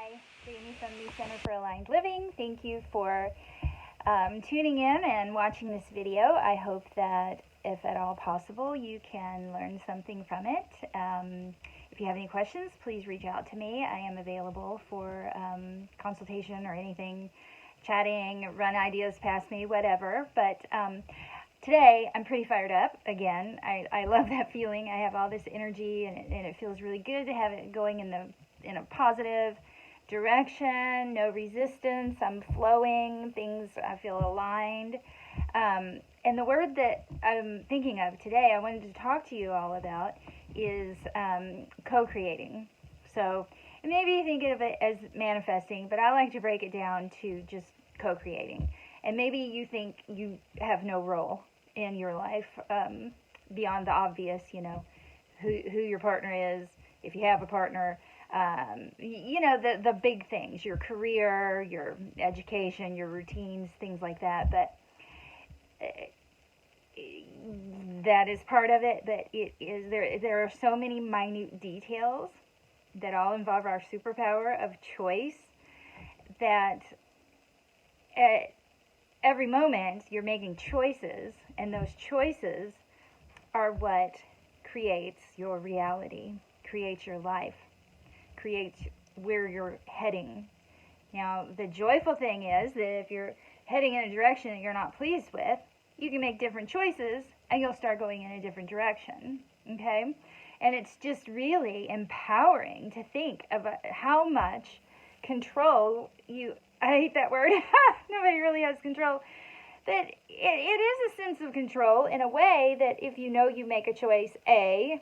Hi, Jamie from the Center for Aligned Living. Thank you for tuning in and watching this video. I hope that, if at all possible, you can learn something from it. If you have any questions, please reach out to me. I am available for consultation or anything, chatting, run ideas past me, whatever. But today, I'm pretty fired up again. I love that feeling. I have all this energy, and it feels really good to have it going in a positive direction, no resistance. I'm flowing, things I feel aligned. And the word that I'm thinking of today, I wanted to talk to you all about, is co-creating. So maybe you think of it as manifesting, but I like to break it down to just co-creating. And maybe you think you have no role in your life beyond the obvious, who your partner is, if you have a partner, the big things, your career, your education, your routines, things like that. But that is part of it. But it is there are so many minute details that all involve our superpower of choice that at every moment you're making choices, and those choices are what creates your reality, creates your life, creates where you're heading. Now, the joyful thing is that if you're heading in a direction that you're not pleased with, you can make different choices and you'll start going in a different direction, okay? And it's just really empowering to think about how much control I hate that word, nobody really has control, that it is a sense of control in a way that if you make a choice A,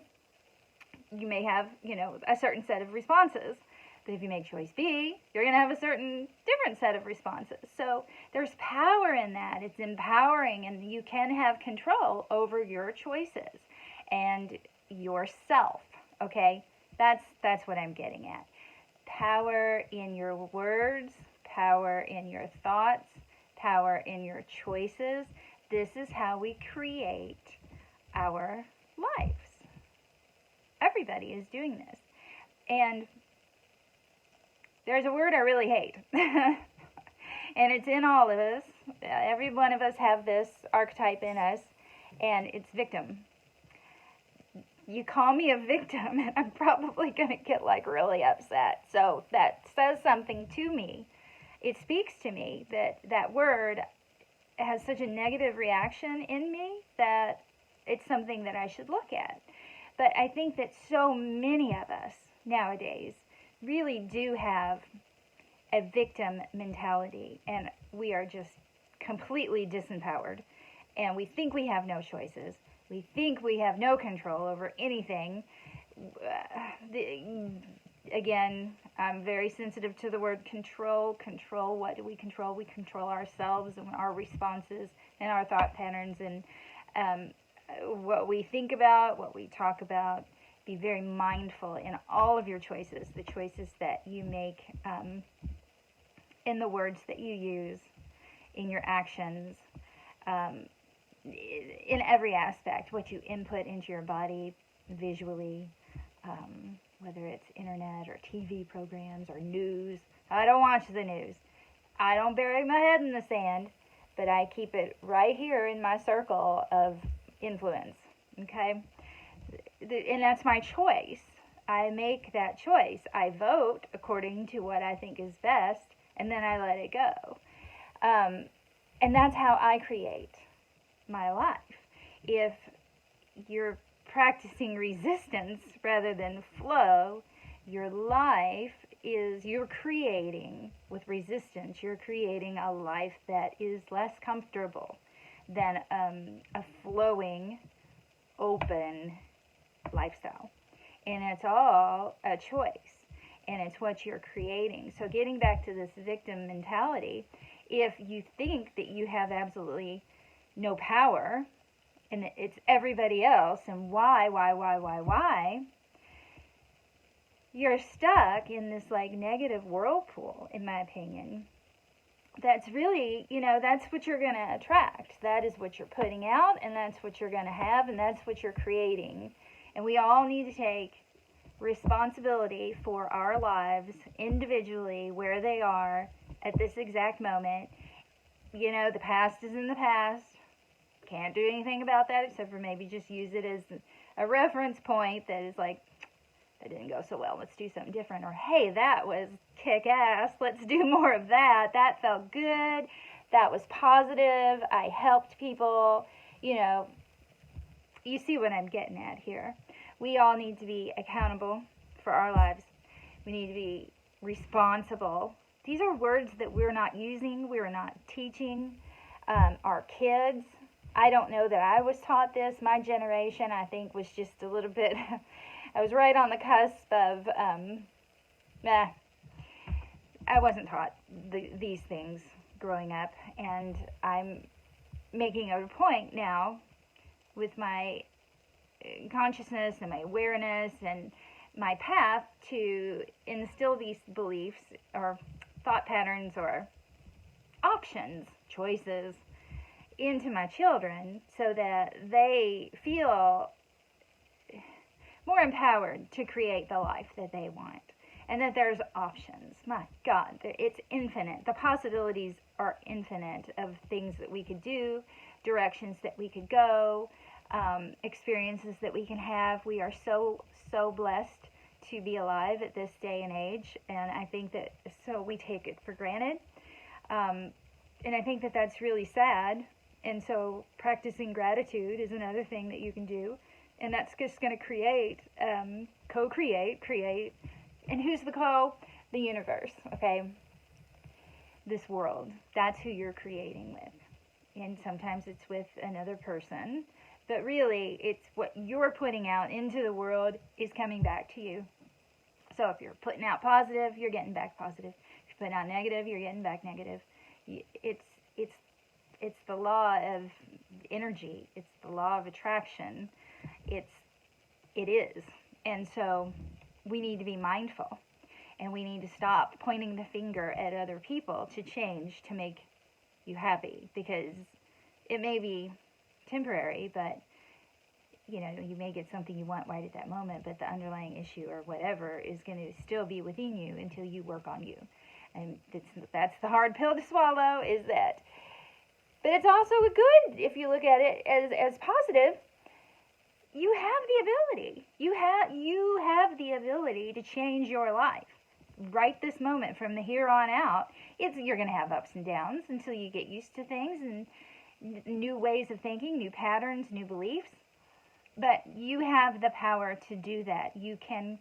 you may have, a certain set of responses. But if you make choice B, you're going to have a certain different set of responses. So there's power in that. It's empowering, and you can have control over your choices and yourself, okay? That's what I'm getting at. Power in your words, power in your thoughts, power in your choices. This is how we create our lives. Everybody is doing this. And there's a word I really hate. And it's in all of us. Every one of us have this archetype in us, and it's victim. You call me a victim, and I'm probably going to get really upset. So that says something to me. It speaks to me that word has such a negative reaction in me that it's something that I should look at. But I think that so many of us nowadays really do have a victim mentality, and we are just completely disempowered, and we think we have no choices. We think we have no control over anything. Again, I'm very sensitive to the word control. Control, what do we control? We control ourselves and our responses and our thought patterns and what we think about, what we talk about. Be very mindful in all of your choices, the choices that you make, in the words that you use, in your actions, in every aspect, what you input into your body visually, whether it's internet or TV programs or news. I don't watch the news. I don't bury my head in the sand, but I keep it right here in my circle of influence, okay? And that's my choice. I make that choice. I vote according to what I think is best, and then I let it go. And that's how I create my life. If you're practicing resistance rather than flow, your life you're creating with resistance. You're creating a life that is less comfortable than a flowing, open lifestyle. And it's all a choice, and it's what you're creating. So getting back to this victim mentality, if you think that you have absolutely no power and it's everybody else and why, you're stuck in this negative whirlpool, in my opinion. That's really, that's what you're going to attract. That is what you're putting out, and that's what you're going to have, and that's what you're creating. And we all need to take responsibility for our lives individually, where they are at this exact moment. You know, the past is in the past. Can't do anything about that except for maybe just use it as a reference point that is like, that didn't go so well, let's do something different. Or, hey, that was kick-ass, let's do more of that. That felt good. That was positive. I helped people. You know, you see what I'm getting at here. We all need to be accountable for our lives. We need to be responsible. These are words that we're not using, we're not teaching our kids. I don't know that I was taught this. My generation, I think, was just a little bit, I was right on the cusp of, I wasn't taught these things growing up, and I'm making a point now with my consciousness and my awareness and my path to instill these beliefs or thought patterns or options, choices into my children so that they feel more empowered to create the life that they want, and that there's options. My God, it's infinite. The possibilities are infinite of things that we could do, directions that we could go, experiences that we can have. We are so blessed to be alive at this day and age, and I think that so we take it for granted, and I think that that's really sad. And so practicing gratitude is another thing that you can do, and that's just going to create, create, and who's the the universe, okay, this world. That's who you're creating with, and sometimes it's with another person, but really it's what you're putting out into the world is coming back to you. So if you're putting out positive, you're getting back positive. If you're putting out negative, you're getting back negative. It's the law of energy. It's the law of attraction. It is. And so we need to be mindful, and we need to stop pointing the finger at other people to change, to make you happy, because it may be temporary, but you know, you may get something you want right at that moment, but the underlying issue or whatever is going to still be within you until you work on you. And that's the hard pill to swallow, is that. But it's also good if you look at it as positive. You have the ability. You have the ability to change your life right this moment. From the here on out, you're going to have ups and downs until you get used to things and new ways of thinking, new patterns, new beliefs. But you have the power to do that. You can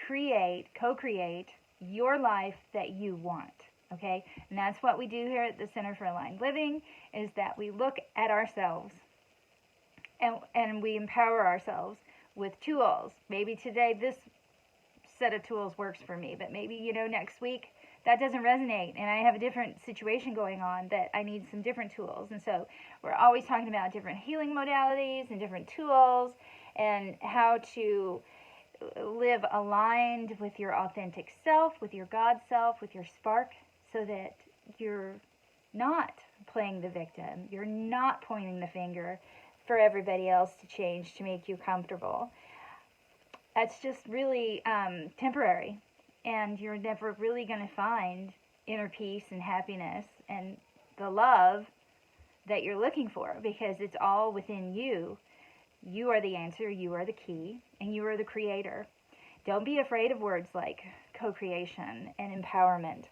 co-create your life that you want. Okay? And that's what we do here at the Center for Aligned Living, is that we look at ourselves and we empower ourselves with tools. Maybe today this set of tools works for me, but maybe, next week that doesn't resonate and I have a different situation going on that I need some different tools. And so we're always talking about different healing modalities and different tools and how to live aligned with your authentic self, with your God self, with your spark, so that you're not playing the victim. You're not pointing the finger for everybody else to change to make you comfortable. That's just really temporary, and you're never really going to find inner peace and happiness and the love that you're looking for, because it's all within you. You are the answer, you are the key, and you are the creator. Don't be afraid of words like co-creation and empowerment.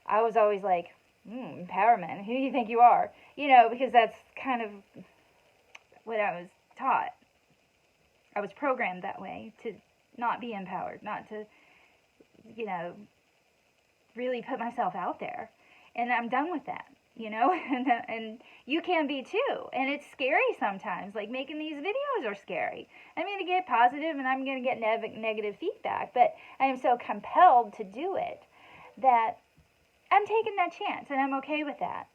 I was always like, empowerment, who do you think you are? Because that's kind of what I was taught. I was programmed that way, to not be empowered, not to, really put myself out there. And I'm done with that, and you can be too. And it's scary sometimes. Like, making these videos are scary. I'm going to get positive and I'm going to get negative feedback, but I am so compelled to do it that I'm taking that chance, and I'm okay with that.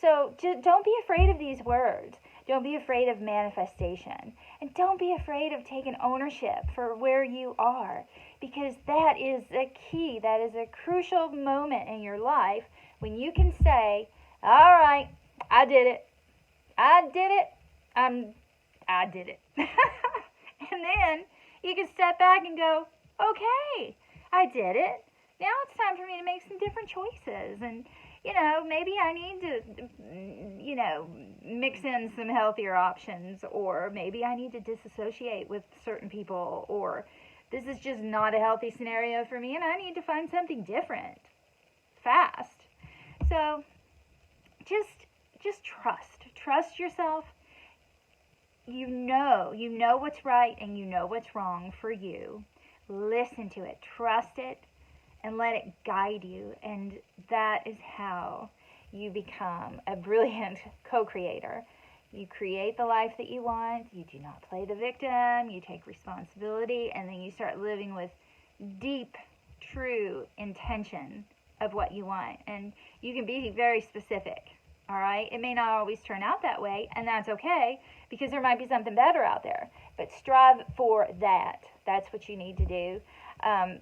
So don't be afraid of these words. Don't be afraid of manifestation. And don't be afraid of taking ownership for where you are, because that is a key. That is a crucial moment in your life when you can say, all right, I did it. I did it. I did it. And then you can step back and go, Okay, I did it. Now it's time for me to make some different choices. And, maybe I need to, mix in some healthier options, or maybe I need to disassociate with certain people, or this is just not a healthy scenario for me and I need to find something different fast. So just trust yourself. You know what's right and you know what's wrong for you. Listen to it, trust it, and let it guide you. And that is how you become a brilliant co-creator. You create the life that you want. You do not play the victim. You take responsibility, and then you start living with deep, true intention of what you want. And you can be very specific. All right? It may not always turn out that way, and that's okay, because there might be something better out there. But strive for that. That's what you need to do.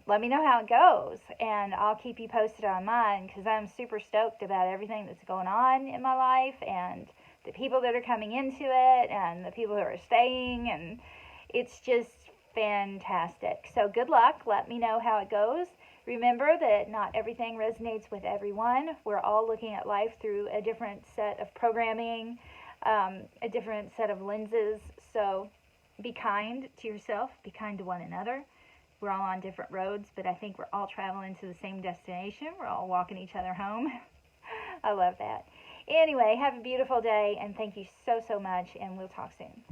Let me know how it goes, and I'll keep you posted on mine, because I'm super stoked about everything that's going on in my life, and the people that are coming into it, and the people who are staying, and it's just fantastic. So good luck. Let me know how it goes. Remember that not everything resonates with everyone. We're all looking at life through a different set of programming, a different set of lenses. So be kind to yourself, be kind to one another. We're all on different roads, but I think we're all traveling to the same destination. We're all walking each other home. I love that. Anyway, have a beautiful day, and thank you so much, and we'll talk soon.